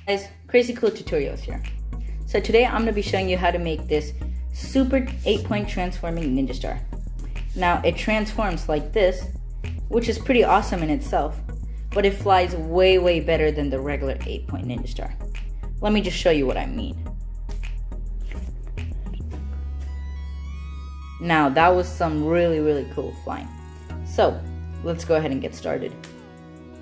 Guys, crazy cool tutorials here. So today I'm going to be showing you how to make this super 8-point transforming ninja star. Now it transforms like this, which is pretty awesome in itself, but it flies way better than the regular 8-point ninja star. Let me just show you what I mean. Now that was some really cool flying. So let's go ahead and get started.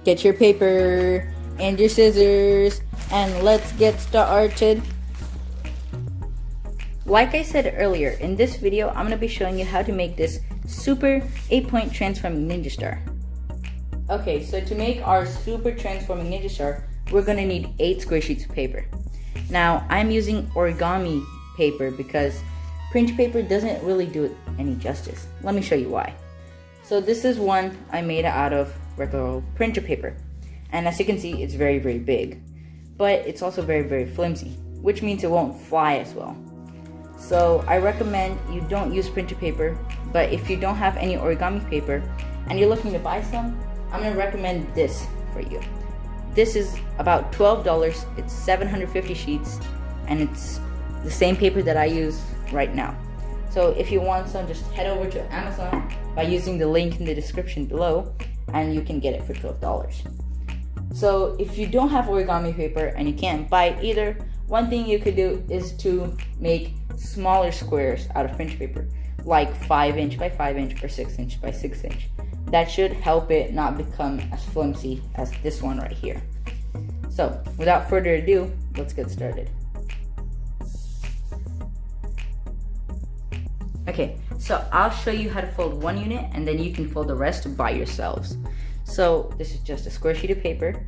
Get your paper and your scissors and let's get started. Like I said earlier, in this video I'm going to be showing you how to make this super 8-point transforming ninja star. Okay, so to make our super transforming ninja star, we're going to need 8 square sheets of paper. Now I'm using origami paper because print paper doesn't really do it any justice. Let me show you why. So this is one I made out of regular printer paper, and as you can see it's very big, but it's also very flimsy, which means it won't fly as well. So I recommend you don't use printer paper, but if you don't have any origami paper and you're looking to buy some, I'm going to recommend this for you. This is about $12, it's 750 sheets, and it's the same paper that I use right now. So if you want some, just head over to Amazon by using the link in the description below and you can get it for $12. So if you don't have origami paper and you can't buy it either, one thing you could do is to make smaller squares out of printer paper, like 5" by 5" or 6" by 6". That should help it not become as flimsy as this one right here. So without further ado, let's get started. Okay, so I'll show you how to fold one unit and then you can fold the rest by yourselves. So this is just a square sheet of paper.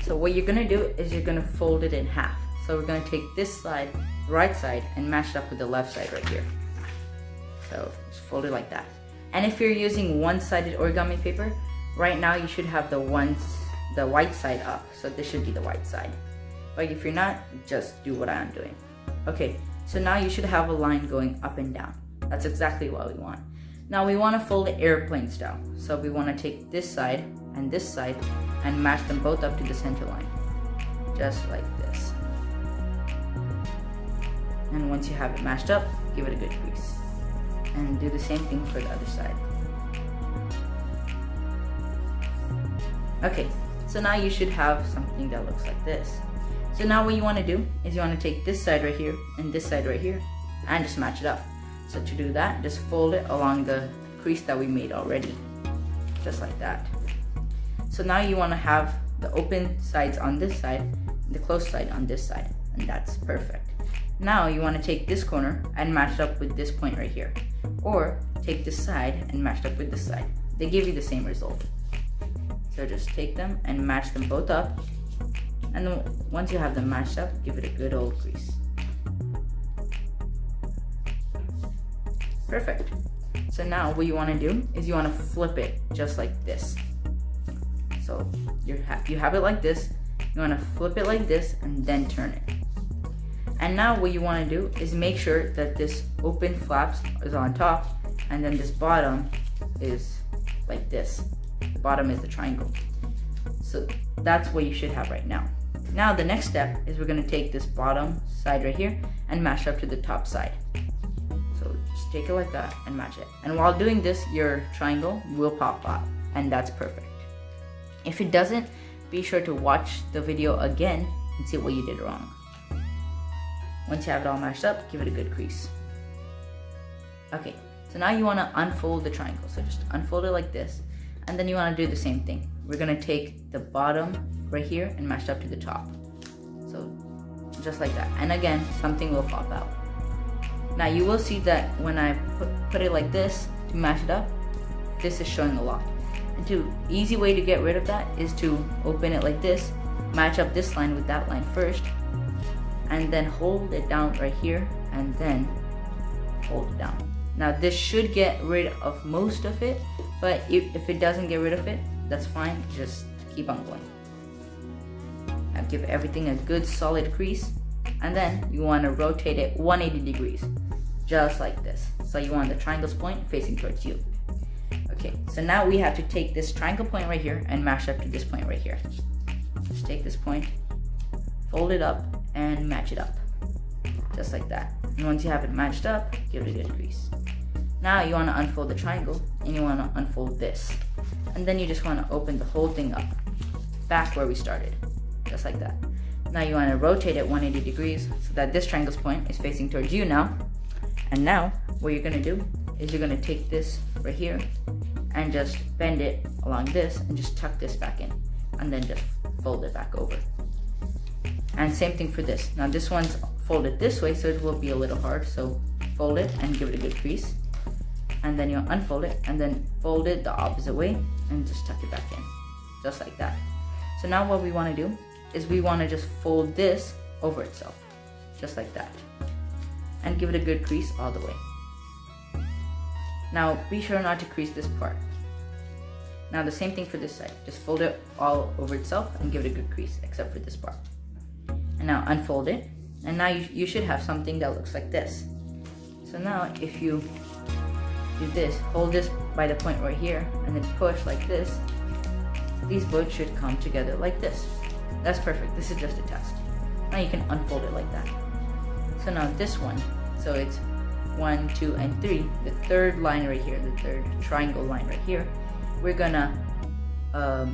So what you're gonna do is you're gonna fold it in half. So we're gonna take this side, the right side, and match it up with the left side right here. So just fold it like that. And if you're using one-sided origami paper, right now you should have the white side up. So this should be the white side. But if you're not, just do what I'm doing. Okay, so now you should have a line going up and down. That's exactly what we want. Now we want to fold it airplane style. So we want to take this side and match them both up to the center line. Just like this. And once you have it matched up, give it a good crease. And do the same thing for the other side. Okay, so now you should have something that looks like this. So now what you want to do is you want to take this side right here and this side right here and just match it up. So to do that, just fold it along the crease that we made already, just like that. So now you want to have the open sides on this side, and the closed side on this side, and that's perfect. Now you want to take this corner and match it up with this point right here, or take this side and match it up with this side. They give you the same result. So just take them and match them both up, and then once you have them matched up, give it a good old crease. Perfect. So now what you want to do is you want to flip it just like this. So you have it like this. You want to flip it like this and then turn it. And now what you want to do is make sure that this open flaps is on top and then this bottom is like this. The bottom is the triangle. So that's what you should have right now. Now the next step is we're going to take this bottom side right here and match up to the top side. So just take it like that and match it. And while doing this, your triangle will pop up, and that's perfect. If it doesn't, be sure to watch the video again and see what you did wrong. Once you have it all matched up, give it a good crease. Okay, so now you want to unfold the triangle. So just unfold it like this, and then you want to do the same thing. We're going to take the bottom right here and match it up to the top. So just like that. And again, something will pop out. Now you will see that when I put it like this to match it up, this is showing a lot. And the easy way to get rid of that is to open it like this, match up this line with that line first, and then hold it down right here, and then fold it down. Now this should get rid of most of it, but if it doesn't get rid of it, that's fine, just keep on going. Now give everything a good solid crease, and then you want to rotate it 180 degrees, just like this. So you want the triangle's point facing towards you. Okay, so now we have to take this triangle point right here and match up to this point right here. Just take this point fold it up and match it up, just like that. And once you have it matched up, give it a good grease. Now you want to unfold the triangle and you want to unfold this. And then you just want to open the whole thing up, back where we started, just like that. Now you want to rotate it 180 degrees so that this triangle's point is facing towards you now. And now what you're going to do is you're going to take this right here and just bend it along this and just tuck this back in and then just fold it back over. And same thing for this. Now this one's folded this way, so it will be a little hard, so fold it and give it a good crease. And then you'll unfold it and then fold it the opposite way and just tuck it back in, just like that. So now what we want to do is we want to just fold this over itself, just like that, and give it a good crease all the way. Now be sure not to crease this part. Now the same thing for this side, just fold it all over itself and give it a good crease except for this part. And now unfold it, and now you should have something that looks like this. So now if you do this, hold this by the point right here and then push like this, these both should come together like this. That's perfect. This is just a test. Now you can unfold it like that. So now this one, so it's 1, 2, and 3, the third line right here, the third triangle line right here, we're gonna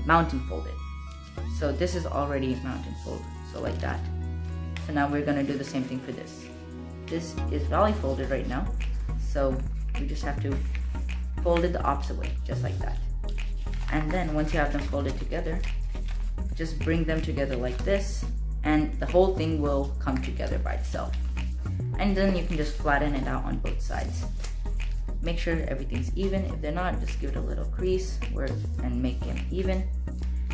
mountain fold it. So this is already mountain fold, so like that. So now we're gonna do the same thing for this. This is valley folded right now, so we just have to fold it the opposite way, just like that. And then once you have them folded together, just bring them together like this, and the whole thing will come together by itself. And then you can just flatten it out on both sides. Make sure everything's even. If they're not, just give it a little crease and make them even.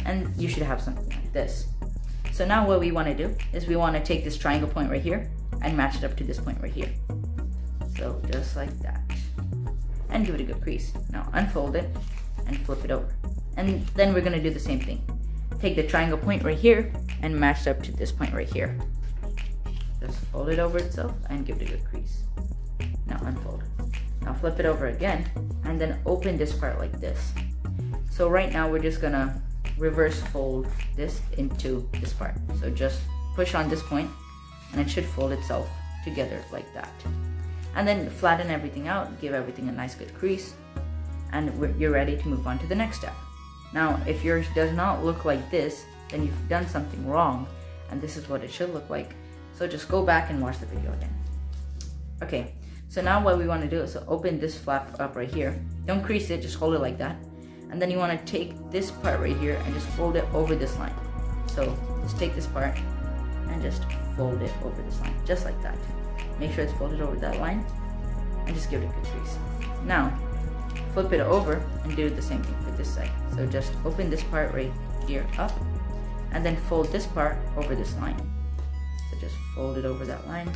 And you should have something like this. So now what we want to do is we want to take this triangle point right here and match it up to this point right here. So just like that. And give it a good crease. Now unfold it and flip it over. And then we're going to do the same thing. Take the triangle point right here and match it up to this point right here. Just fold it over itself and give it a good crease. Now unfold. Now flip it over again and then open this part like this. So right now we're just gonna reverse fold this into this part. So just push on this point and it should fold itself together like that. And then flatten everything out, give everything a nice good crease, and you're ready to move on to the next step. Now if yours does not look like this, then you've done something wrong, and this is what it should look like. So just go back and watch the video again. Okay, so now what we want to do is open this flap up right here. Don't crease it, just hold it like that. And then you want to take this part right here and just fold it over this line. So just take this part and just fold it over this line, just like that. Make sure it's folded over that line and just give it a good crease. Now, flip it over and do the same thing for this side. So just open this part right here up and then fold this part over this line. So just fold it over that line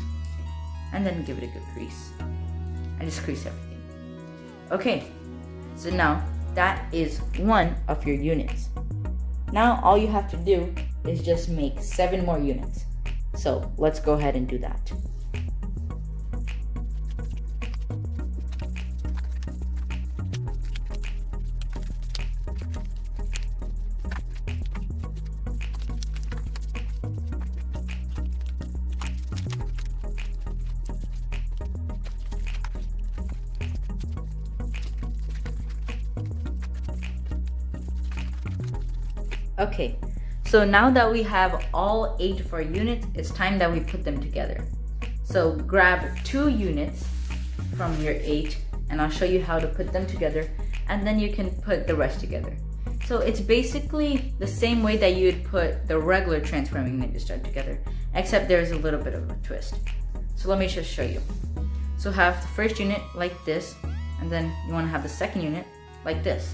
and then give it a good crease and just crease everything. Okay, so now that is one of your units. Now all you have to do is just make 7 more units. So let's go ahead and do that. Okay, so now that we have all 8 of our units, it's time that we put them together. So grab 2 units from your 8 and I'll show you how to put them together, and then you can put the rest together. So it's basically the same way that you would put the regular transforming ninja star together, except there's a little bit of a twist. So let me just show you. So have the first unit like this, and then you want to have the second unit like this.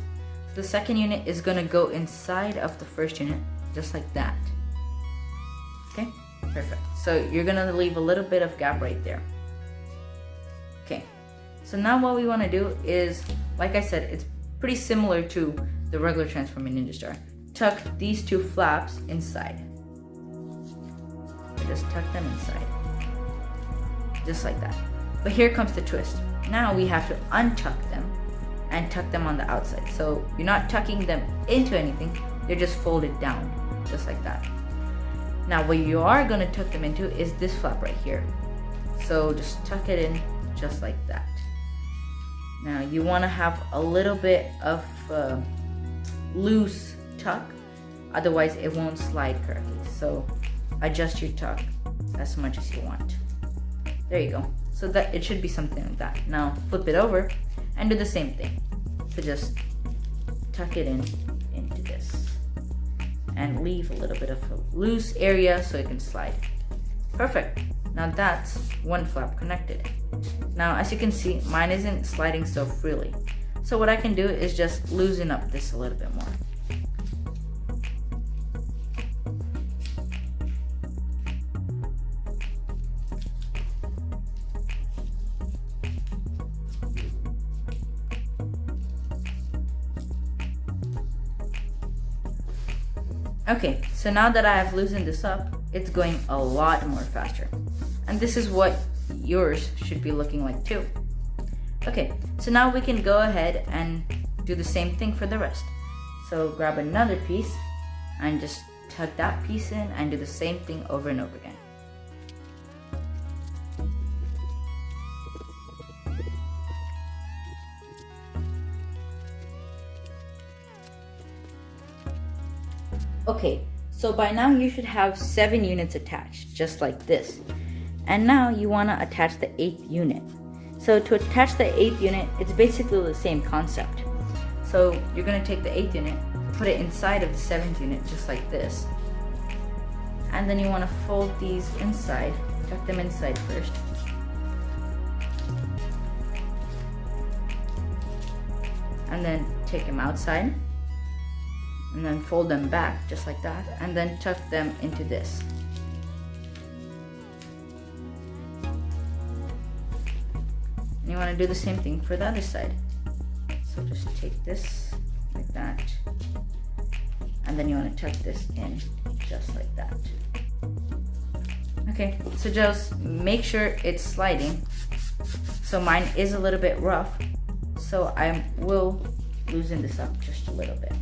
The second unit is going to go inside of the first unit, just like that. Okay, perfect. So you're going to leave a little bit of gap right there. Okay, so now what we want to do is, like I said, it's pretty similar to the regular transforming ninja star. Tuck these 2 flaps inside. So just tuck them inside, just like that. But here comes the twist. Now we have to untuck them and tuck them on the outside. So you're not tucking them into anything, they're just folded down, just like that. Now what you are going to tuck them into is this flap right here. So just tuck it in just like that. Now you want to have a little bit of loose tuck, otherwise it won't slide correctly. So adjust your tuck as much as you want. There you go. So that it should be something like that. Now flip it over and do the same thing. So just tuck it in into this and leave a little bit of a loose area so it can slide. Perfect. Now that's one flap connected. Now as you can see, mine isn't sliding so freely. So what I can do is just loosen up this a little bit more. Okay, so now that I have loosened this up, it's going a lot more faster. And this is what yours should be looking like too. Okay, so now we can go ahead and do the same thing for the rest. So grab another piece and just tuck that piece in and do the same thing over and over again. Okay, so by now you should have 7 units attached, just like this. And now you want to attach the 8th unit. So to attach the 8th unit, it's basically the same concept. So you're going to take the 8th unit, put it inside of the 7th unit, just like this. And then you want to fold these inside, tuck them inside first. And then take them outside. And then fold them back just like that, and then tuck them into this. And you want to do the same thing for the other side. So just take this like that, and then you want to tuck this in just like that. Okay, so just make sure it's sliding. So mine is a little bit rough, so I will loosen this up just a little bit.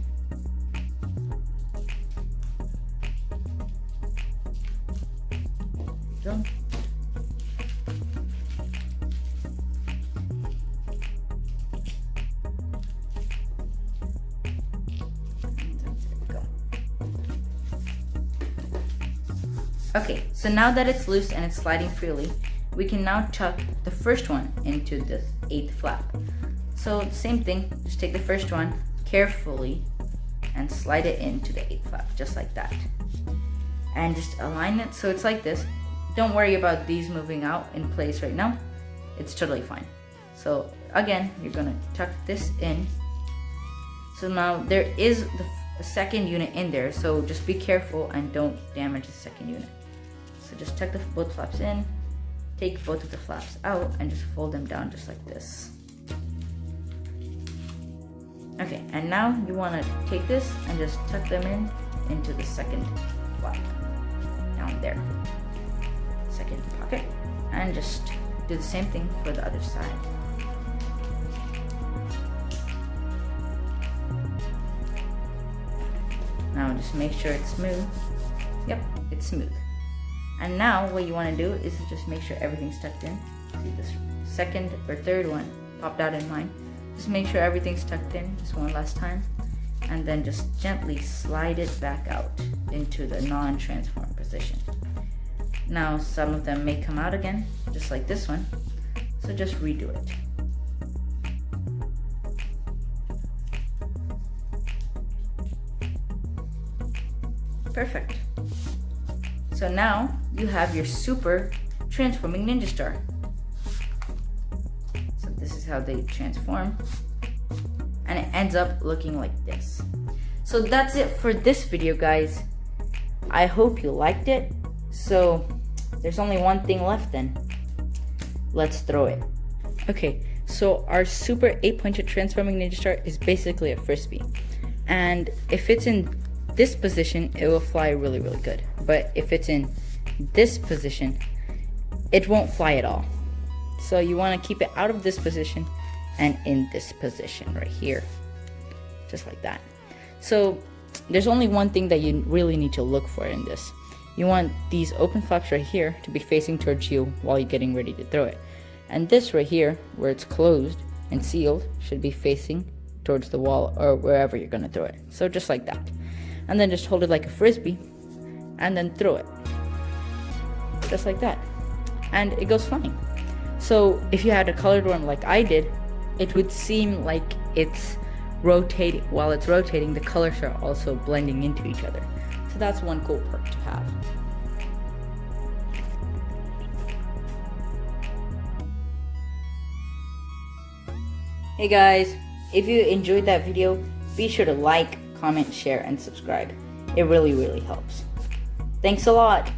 Okay, so now that it's loose and it's sliding freely, we can now tuck the first one into the 8th flap. So same thing, just take the first one carefully and slide it into the 8th flap, just like that. And just align it so it's like this. Don't worry about these moving out in place right now. It's totally fine. So again, you're gonna tuck this in. So now there is the second unit in there, so just be careful and don't damage the second unit. So just tuck both flaps in, take both of the flaps out, and just fold them down just like this. Okay, and now you wanna take this and just tuck them in into the second flap, down there. Second pocket, and just do the same thing for the other side. Now just make sure it's smooth. Yep, it's smooth. And now what you want to do is just make sure everything's tucked in. See, this second or third one popped out in mine. Just make sure everything's tucked in just one last time, and then just gently slide it back out into the non-transform position. Now some of them may come out again, just like this one, so just redo it. Perfect. So now you have your super transforming ninja star. So this is how they transform, and it ends up looking like this. So that's it for this video, guys. I hope you liked it. So there's only one thing left then. Let's throw it. Okay, so our super 8-pointer transforming ninja star is basically a frisbee. And if it's in this position, it will fly really, really good. But if it's in this position, it won't fly at all. So you want to keep it out of this position and in this position right here. Just like that. So there's only one thing that you really need to look for in this. you want these open flaps right here to be facing towards you while you're getting ready to throw it. And this right here, where it's closed and sealed, should be facing towards the wall or wherever you're gonna throw it. So just like that. And then just hold it like a frisbee and then throw it. Just like that. And it goes flying. So if you had a colored one like I did, it would seem like it's rotating. While it's rotating, the colors are also blending into each other. So that's one cool perk to have. Hey guys, if you enjoyed that video, be sure to like, comment, share, and subscribe. It really helps. Thanks a lot.